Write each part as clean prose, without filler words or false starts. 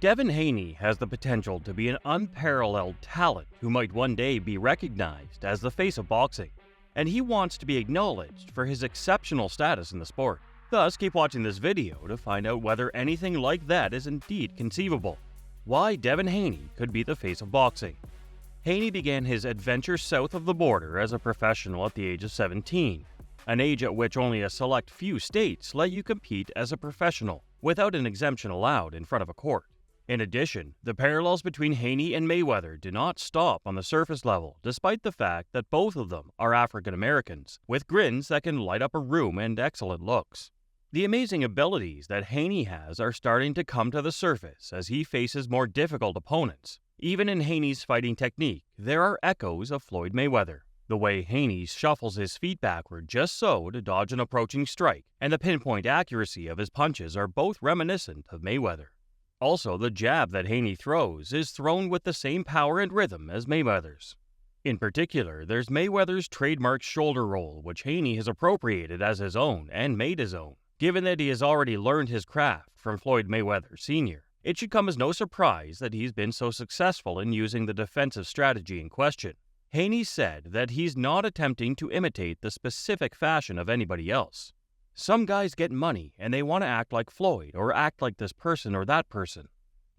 Devin Haney has the potential to be an unparalleled talent who might one day be recognized as the face of boxing, and he wants to be acknowledged for his exceptional status in the sport. Thus, keep watching this video to find out whether anything like that is indeed conceivable. Why Devin Haney could be the face of boxing. Haney began his adventure south of the border as a professional at the age of 17, an age at which only a select few states let you compete as a professional without an exemption allowed in front of a court. In addition, the parallels between Haney and Mayweather do not stop on the surface level, despite the fact that both of them are African Americans, with grins that can light up a room and excellent looks. The amazing abilities that Haney has are starting to come to the surface as he faces more difficult opponents. Even in Haney's fighting technique, there are echoes of Floyd Mayweather. The way Haney shuffles his feet backward just so to dodge an approaching strike, and the pinpoint accuracy of his punches are both reminiscent of Mayweather. Also, the jab that Haney throws is thrown with the same power and rhythm as Mayweather's. In particular, there's Mayweather's trademark shoulder roll, which Haney has appropriated as his own and made his own. Given that he has already learned his craft from Floyd Mayweather Sr., it should come as no surprise that he's been so successful in using the defensive strategy in question. Haney said that he's not attempting to imitate the specific fashion of anybody else. Some guys get money and they want to act like Floyd or act like this person or that person.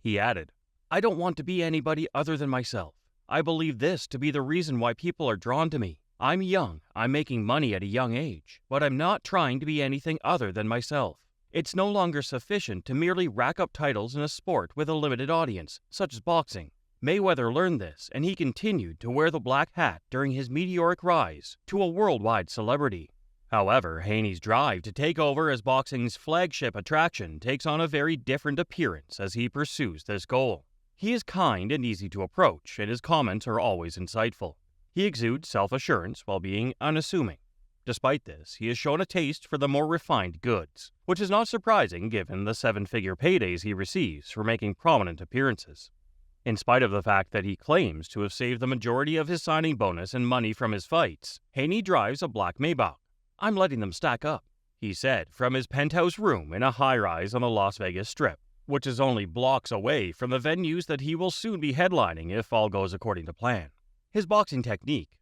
He added, "I don't want to be anybody other than myself. I believe this to be the reason why people are drawn to me. I'm young, I'm making money at a young age, but I'm not trying to be anything other than myself. It's no longer sufficient to merely rack up titles in a sport with a limited audience, such as boxing. Mayweather learned this, and he continued to wear the black hat during his meteoric rise to a worldwide celebrity." However, Haney's drive to take over as boxing's flagship attraction takes on a very different appearance as he pursues this goal. He is kind and easy to approach, and his comments are always insightful. He exudes self-assurance while being unassuming. Despite this, he has shown a taste for the more refined goods, which is not surprising given the seven-figure paydays he receives for making prominent appearances. In spite of the fact that he claims to have saved the majority of his signing bonus and money from his fights, Haney drives a black Maybach. "I'm letting them stack up," he said from his penthouse room in a high-rise on the Las Vegas Strip, which is only blocks away from the venues that he will soon be headlining if all goes according to plan. His boxing technique.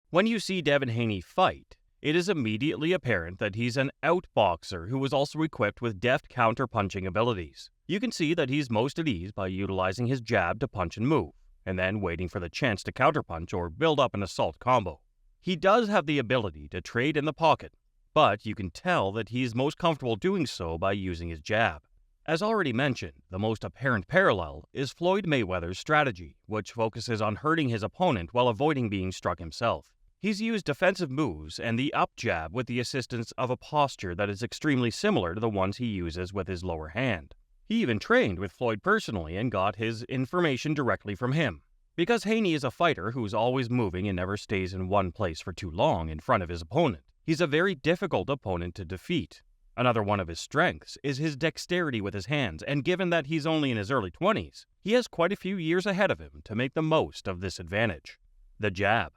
When you see Devin Haney fight, it is immediately apparent that he's an outboxer who is also equipped with deft counter-punching abilities. You can see that he's most at ease by utilizing his jab to punch and move, and then waiting for the chance to counterpunch or build up an assault combo. He does have the ability to trade in the pocket, but you can tell that he's most comfortable doing so by using his jab. As already mentioned, the most apparent parallel is Floyd Mayweather's strategy, which focuses on hurting his opponent while avoiding being struck himself. He's used defensive moves and the up jab with the assistance of a posture that is extremely similar to the ones he uses with his lower hand. He even trained with Floyd personally and got his information directly from him. Because Haney is a fighter who's always moving and never stays in one place for too long in front of his opponent, he's a very difficult opponent to defeat. Another one of his strengths is his dexterity with his hands, and given that he's only in his early 20s, he has quite a few years ahead of him to make the most of this advantage. The jab.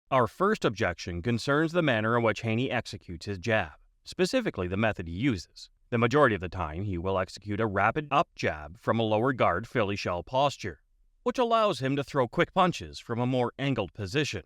Our first objection concerns the manner in which Haney executes his jab, specifically the method he uses. The majority of the time, he will execute a rapid up jab from a lower guard Philly shell posture, which allows him to throw quick punches from a more angled position.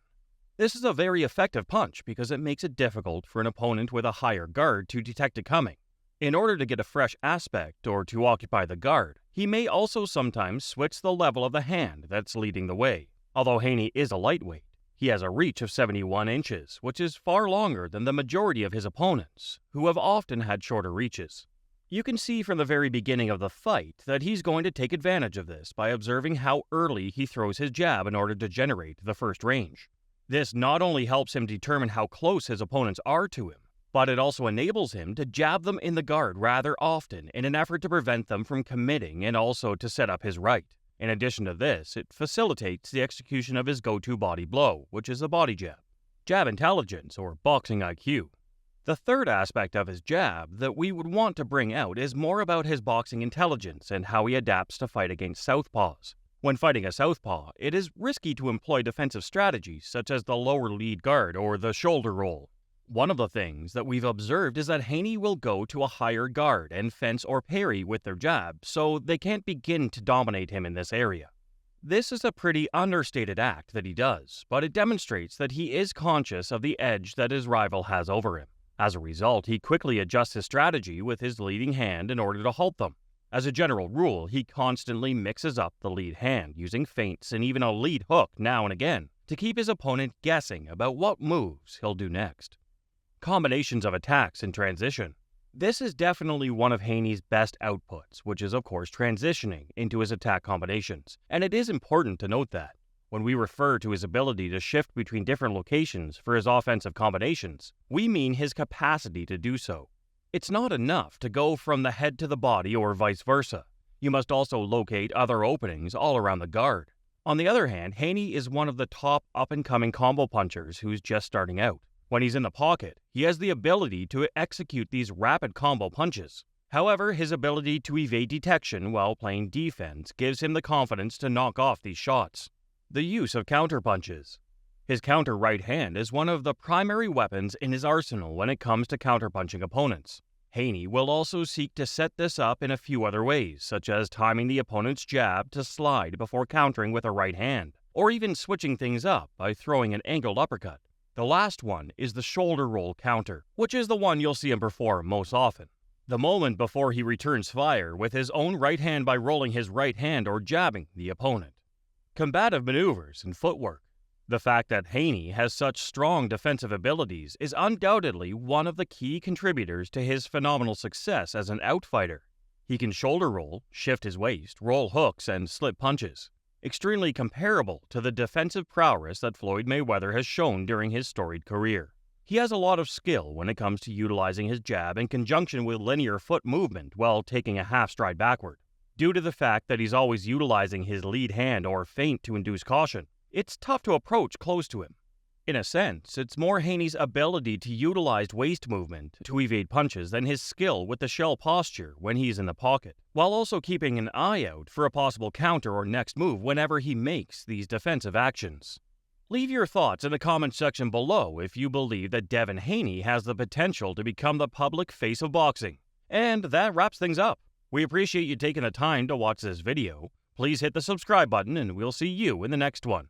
This is a very effective punch because it makes it difficult for an opponent with a higher guard to detect it coming. In order to get a fresh aspect or to occupy the guard, he may also sometimes switch the level of the hand that's leading the way. Although Haney is a lightweight, he has a reach of 71 inches, which is far longer than the majority of his opponents, who have often had shorter reaches. You can see from the very beginning of the fight that he's going to take advantage of this by observing how early he throws his jab in order to generate the first range. This not only helps him determine how close his opponents are to him, but it also enables him to jab them in the guard rather often in an effort to prevent them from committing and also to set up his right. In addition to this, it facilitates the execution of his go-to body blow, which is a body jab. Jab intelligence, or boxing IQ. The third aspect of his jab that we would want to bring out is more about his boxing intelligence and how he adapts to fight against southpaws. When fighting a southpaw, it is risky to employ defensive strategies such as the lower lead guard or the shoulder roll. One of the things that we've observed is that Haney will go to a higher guard and fence or parry with their jab, so they can't begin to dominate him in this area. This is a pretty understated act that he does, but it demonstrates that he is conscious of the edge that his rival has over him. As a result, he quickly adjusts his strategy with his leading hand in order to halt them. As a general rule, he constantly mixes up the lead hand, using feints and even a lead hook now and again to keep his opponent guessing about what moves he'll do next. Combinations of attacks in transition. This is definitely one of Haney's best outputs, which is of course transitioning into his attack combinations, and it is important to note that when we refer to his ability to shift between different locations for his offensive combinations, we mean his capacity to do so. It's not enough to go from the head to the body or vice versa. You must also locate other openings all around the guard. On the other hand, Haney is one of the top up-and-coming combo punchers who's just starting out. When he's in the pocket, he has the ability to execute these rapid combo punches. However, his ability to evade detection while playing defense gives him the confidence to knock off these shots. The use of counter punches. His counter right hand is one of the primary weapons in his arsenal when it comes to counterpunching opponents. Haney will also seek to set this up in a few other ways, such as timing the opponent's jab to slide before countering with a right hand, or even switching things up by throwing an angled uppercut. The last one is the shoulder roll counter, which is the one you'll see him perform most often. The moment before he returns fire with his own right hand by rolling his right hand or jabbing the opponent. Combative maneuvers and footwork. The fact that Haney has such strong defensive abilities is undoubtedly one of the key contributors to his phenomenal success as an outfighter. He can shoulder roll, shift his waist, roll hooks, and slip punches. Extremely comparable to the defensive prowess that Floyd Mayweather has shown during his storied career. He has a lot of skill when it comes to utilizing his jab in conjunction with linear foot movement while taking a half stride backward. Due to the fact that he's always utilizing his lead hand or feint to induce caution, it's tough to approach close to him. In a sense, it's more Haney's ability to utilize waist movement to evade punches than his skill with the shell posture when he's in the pocket, while also keeping an eye out for a possible counter or next move whenever he makes these defensive actions. Leave your thoughts in the comment section below if you believe that Devin Haney has the potential to become the public face of boxing. And that wraps things up. We appreciate you taking the time to watch this video. Please hit the subscribe button and we'll see you in the next one.